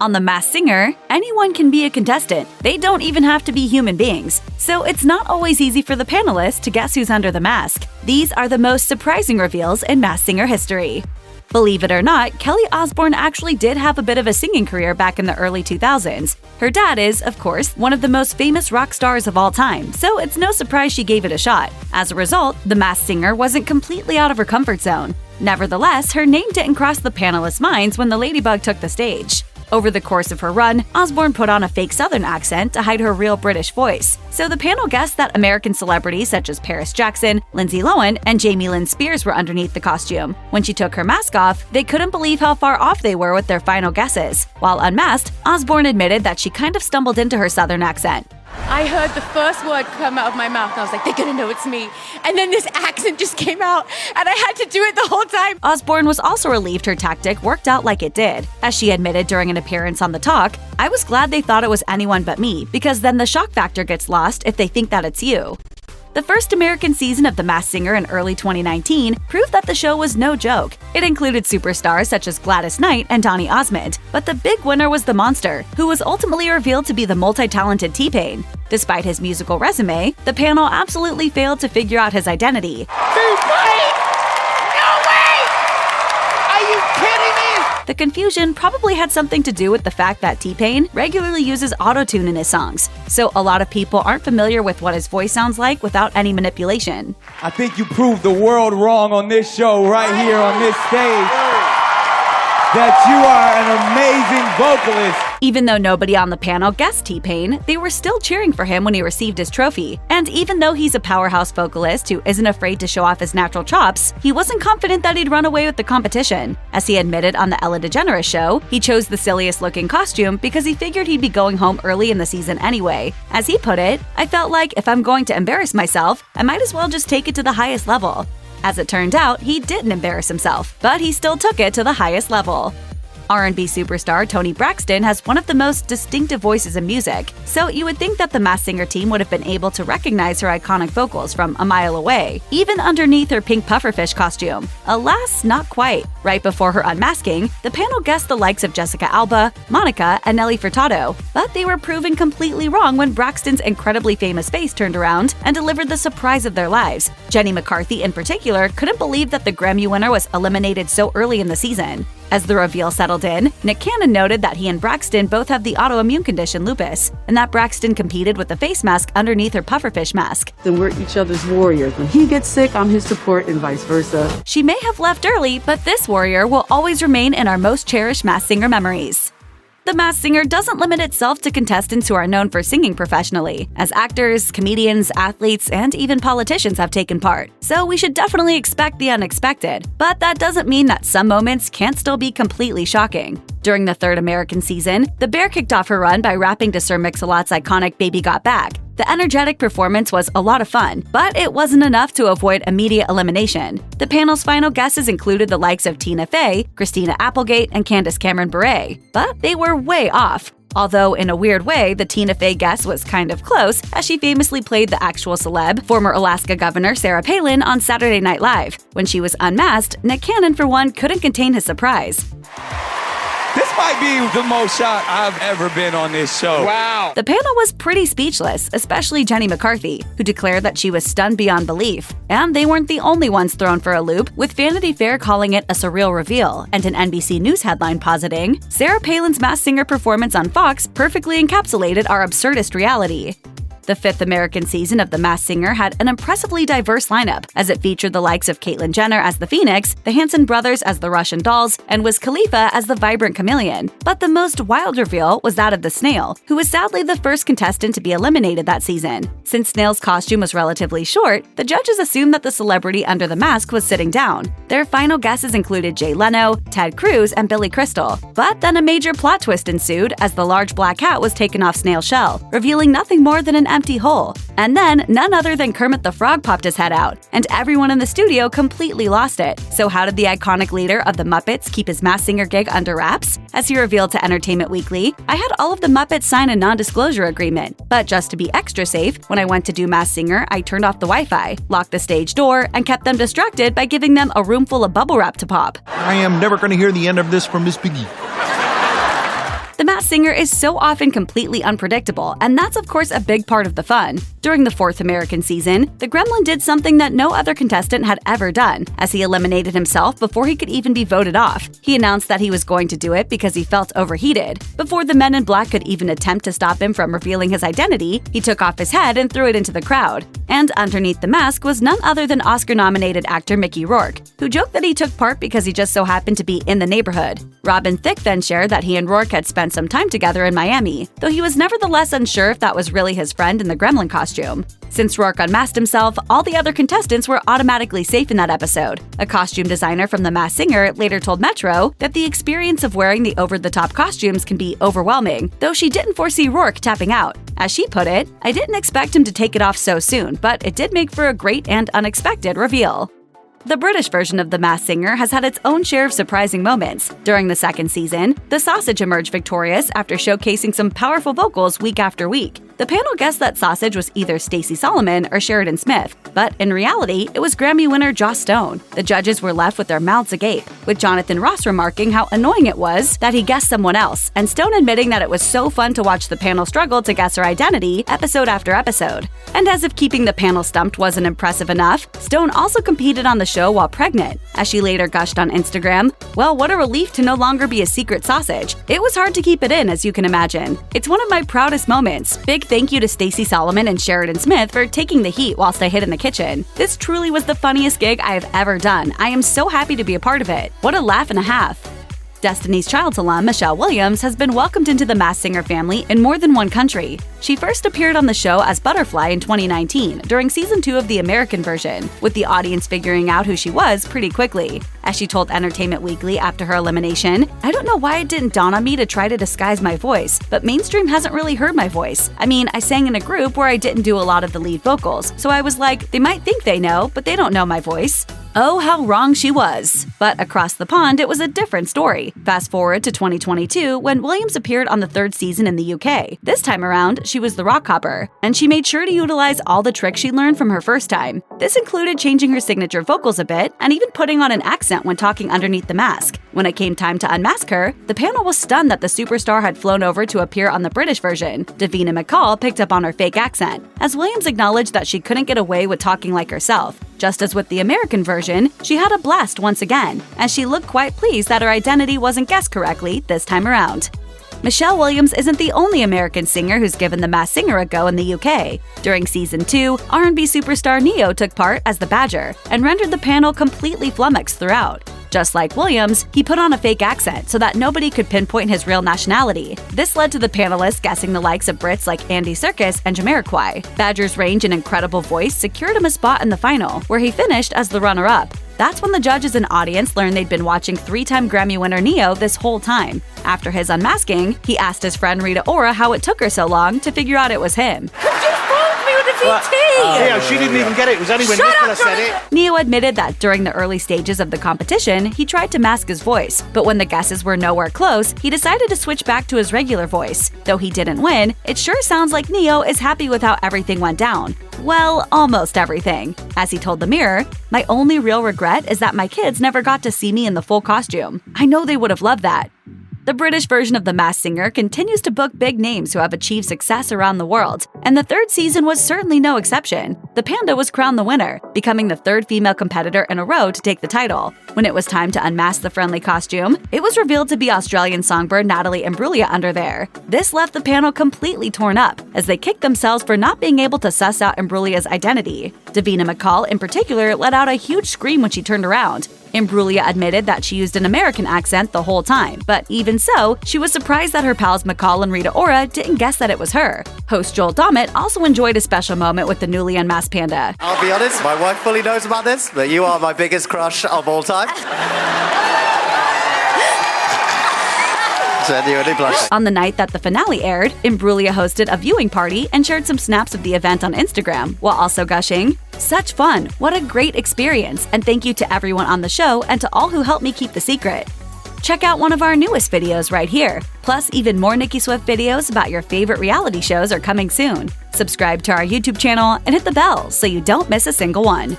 On The Masked Singer, anyone can be a contestant. They don't even have to be human beings. So it's not always easy for the panelists to guess who's under the mask. These are the most surprising reveals in Masked Singer history. Believe it or not, Kelly Osbourne actually did have a bit of a singing career back in the early 2000s. Her dad is, of course, one of the most famous rock stars of all time, so it's no surprise she gave it a shot. As a result, The Masked Singer wasn't completely out of her comfort zone. Nevertheless, her name didn't cross the panelists' minds when the Ladybug took the stage. Over the course of her run, Osbourne put on a fake Southern accent to hide her real British voice, so the panel guessed that American celebrities such as Paris Jackson, Lindsay Lohan, and Jamie Lynn Spears were underneath the costume. When she took her mask off, they couldn't believe how far off they were with their final guesses. While unmasked, Osbourne admitted that she kind of stumbled into her Southern accent. I heard the first word come out of my mouth and I was like, they're gonna know it's me. And then this accent just came out and I had to do it the whole time. Osbourne was also relieved her tactic worked out like it did. As she admitted during an appearance on The Talk, "I was glad they thought it was anyone but me, because then the shock factor gets lost if they think that it's you." The first American season of The Masked Singer in early 2019 proved that the show was no joke. It included superstars such as Gladys Knight and Toni Osmond, but the big winner was the monster, who was ultimately revealed to be the multi-talented T-Pain. Despite his musical resume, the panel absolutely failed to figure out his identity. TPain! No way! Are you kidding me? The confusion probably had something to do with the fact that T-Pain regularly uses autotune in his songs, so a lot of people aren't familiar with what his voice sounds like without any manipulation. I think you proved the world wrong on this show right here on this stage. That you are an amazing vocalist. Even though nobody on the panel guessed T-Pain, they were still cheering for him when he received his trophy. And even though he's a powerhouse vocalist who isn't afraid to show off his natural chops, he wasn't confident that he'd run away with the competition. As he admitted on the Ellen DeGeneres show, he chose the silliest looking costume because he figured he'd be going home early in the season anyway. As he put it, "I felt like if I'm going to embarrass myself, I might as well just take it to the highest level." As it turned out, he didn't embarrass himself, but he still took it to the highest level. R&B superstar Toni Braxton has one of the most distinctive voices in music, so you would think that the Masked Singer team would have been able to recognize her iconic vocals from a mile away, even underneath her pink pufferfish costume. Alas, not quite. Right before her unmasking, the panel guessed the likes of Jessica Alba, Monica, and Nelly Furtado, but they were proven completely wrong when Braxton's incredibly famous face turned around and delivered the surprise of their lives. Jenny McCarthy, in particular, couldn't believe that the Grammy winner was eliminated so early in the season. As the reveal settled in, Nick Cannon noted that he and Braxton both have the autoimmune condition lupus, and that Braxton competed with the face mask underneath her pufferfish mask. Then we're each other's warriors. When he gets sick, I'm his support and vice versa. She may have left early, but this warrior will always remain in our most cherished Masked Singer memories. The Masked Singer doesn't limit itself to contestants who are known for singing professionally, as actors, comedians, athletes, and even politicians have taken part. So we should definitely expect the unexpected, but that doesn't mean that some moments can't still be completely shocking. During the third American season, the Bear kicked off her run by rapping to Sir Mix-a-Lot's iconic Baby Got Back. The energetic performance was a lot of fun, but it wasn't enough to avoid immediate elimination. The panel's final guesses included the likes of Tina Fey, Christina Applegate, and Candace Cameron Bure, but they were way off. Although, in a weird way, the Tina Fey guess was kind of close, as she famously played the actual celeb, former Alaska Governor Sarah Palin, on Saturday Night Live. When she was unmasked, Nick Cannon, for one, couldn't contain his surprise. This might be the most shocked I've ever been on this show. Wow. The panel was pretty speechless, especially Jenny McCarthy, who declared that she was stunned beyond belief. And they weren't the only ones thrown for a loop, with Vanity Fair calling it a surreal reveal, and an NBC News headline positing, "Sarah Palin's Masked Singer performance on Fox perfectly encapsulated our absurdist reality." The fifth American season of The Masked Singer had an impressively diverse lineup, as it featured the likes of Caitlyn Jenner as the Phoenix, the Hanson brothers as the Russian dolls, and Wiz Khalifa as the vibrant chameleon. But the most wild reveal was that of the Snail, who was sadly the first contestant to be eliminated that season. Since Snail's costume was relatively short, the judges assumed that the celebrity under the mask was sitting down. Their final guesses included Jay Leno, Ted Cruz, and Billy Crystal. But then a major plot twist ensued as the large black hat was taken off Snail's shell, revealing nothing more than an empty hole. And then none other than Kermit the Frog popped his head out, and everyone in the studio completely lost it. So how did the iconic leader of the Muppets keep his Masked Singer gig under wraps? As he revealed to Entertainment Weekly, "I had all of the Muppets sign a non-disclosure agreement, but just to be extra safe, when I went to do Masked Singer, I turned off the Wi-Fi, locked the stage door, and kept them distracted by giving them a room full of bubble wrap to pop." I am never going to hear the end of this from Miss Piggy. The Masked Singer is so often completely unpredictable, and that's of course a big part of the fun. During the 4th American season, the Gremlin did something that no other contestant had ever done, as he eliminated himself before he could even be voted off. He announced that he was going to do it because he felt overheated. Before the men in black could even attempt to stop him from revealing his identity, he took off his head and threw it into the crowd. And underneath the mask was none other than Oscar-nominated actor Mickey Rourke, who joked that he took part because he just so happened to be in the neighborhood. Robin Thicke then shared that he and Rourke had spent some time together in Miami, though he was nevertheless unsure if that was really his friend in the Gremlin costume. Since Rourke unmasked himself, all the other contestants were automatically safe in that episode. A costume designer from The Masked Singer later told Metro that the experience of wearing the over-the-top costumes can be overwhelming, though she didn't foresee Rourke tapping out. As she put it, "I didn't expect him to take it off so soon, but it did make for a great and unexpected reveal." The British version of The Masked Singer has had its own share of surprising moments. During the 2nd season, the Sausage emerged victorious after showcasing some powerful vocals week after week. The panel guessed that Sausage was either Stacey Solomon or Sheridan Smith, but in reality, it was Grammy winner Joss Stone. The judges were left with their mouths agape, with Jonathan Ross remarking how annoying it was that he guessed someone else, and Stone admitting that it was so fun to watch the panel struggle to guess her identity episode after episode. And as if keeping the panel stumped wasn't impressive enough, Stone also competed on the show while pregnant. As she later gushed on Instagram, "Well, what a relief to no longer be a secret sausage. It was hard to keep it in, as you can imagine. It's one of my proudest moments. Big thank you to Stacey Solomon and Sheridan Smith for taking the heat whilst I hid in the kitchen. This truly was the funniest gig I have ever done. I am so happy to be a part of it. What a laugh and a half." Destiny's Child alum Michelle Williams has been welcomed into the Masked Singer family in more than one country. She first appeared on the show as Butterfly in 2019 during season 2 of the American version, with the audience figuring out who she was pretty quickly. As she told Entertainment Weekly after her elimination, "I don't know why it didn't dawn on me to try to disguise my voice, but mainstream hasn't really heard my voice. I mean, I sang in a group where I didn't do a lot of the lead vocals, so I was like, they might think they know, but they don't know my voice." Oh, how wrong she was. But across the pond, it was a different story. Fast forward to 2022, when Williams appeared on the 3rd season in the UK. This time around, she was the rock hopper, and she made sure to utilize all the tricks she learned from her first time. This included changing her signature vocals a bit, and even putting on an accent when talking underneath the mask. When it came time to unmask her, the panel was stunned that the superstar had flown over to appear on the British version. Davina McCall picked up on her fake accent, as Williams acknowledged that she couldn't get away with talking like herself. Just as with the American version, she had a blast once again, as she looked quite pleased that her identity wasn't guessed correctly this time around. Michelle Williams isn't the only American singer who's given The Masked Singer a go in the UK. During season 2, R&B superstar Ne-Yo took part as the Badger and rendered the panel completely flummoxed throughout. Just like Williams, he put on a fake accent so that nobody could pinpoint his real nationality. This led to the panelists guessing the likes of Brits like Andy Serkis and Jamiroquai. Badger's range and incredible voice secured him a spot in the final, where he finished as the runner-up. That's when the judges and audience learned they'd been watching 3-time Grammy winner Ne-Yo this whole time. After his unmasking, he asked his friend Rita Ora how it took her so long to figure out it was him. Yeah, she didn't even get it. It was only when Nicola said it. Ne-Yo admitted that during the early stages of the competition, he tried to mask his voice, but when the guesses were nowhere close, he decided to switch back to his regular voice. Though he didn't win, it sure sounds like Ne-Yo is happy with how everything went down. Well, almost everything. As he told The Mirror, "My only real regret is that my kids never got to see me in the full costume. I know they would have loved that." The British version of The Masked Singer continues to book big names who have achieved success around the world, and the 3rd season was certainly no exception. The Panda was crowned the winner, becoming the 3rd female competitor in a row to take the title. When it was time to unmask the friendly costume, it was revealed to be Australian songbird Natalie Imbruglia under there. This left the panel completely torn up, as they kicked themselves for not being able to suss out Imbruglia's identity. Davina McCall, in particular, let out a huge scream when she turned around. Imbruglia admitted that she used an American accent the whole time, but even so, she was surprised that her pals McCall and Rita Ora didn't guess that it was her. Host Joel Dommett also enjoyed a special moment with the newly unmasked Panda. I'll be honest, my wife fully knows about this, but you are my biggest crush of all time. Genuinely blush. On the night that the finale aired, Imbruglia hosted a viewing party and shared some snaps of the event on Instagram, while also gushing, "Such fun! What a great experience! And thank you to everyone on the show and to all who helped me keep the secret." Check out one of our newest videos right here. Plus, even more Nicki Swift videos about your favorite reality shows are coming soon. Subscribe to our YouTube channel and hit the bell so you don't miss a single one.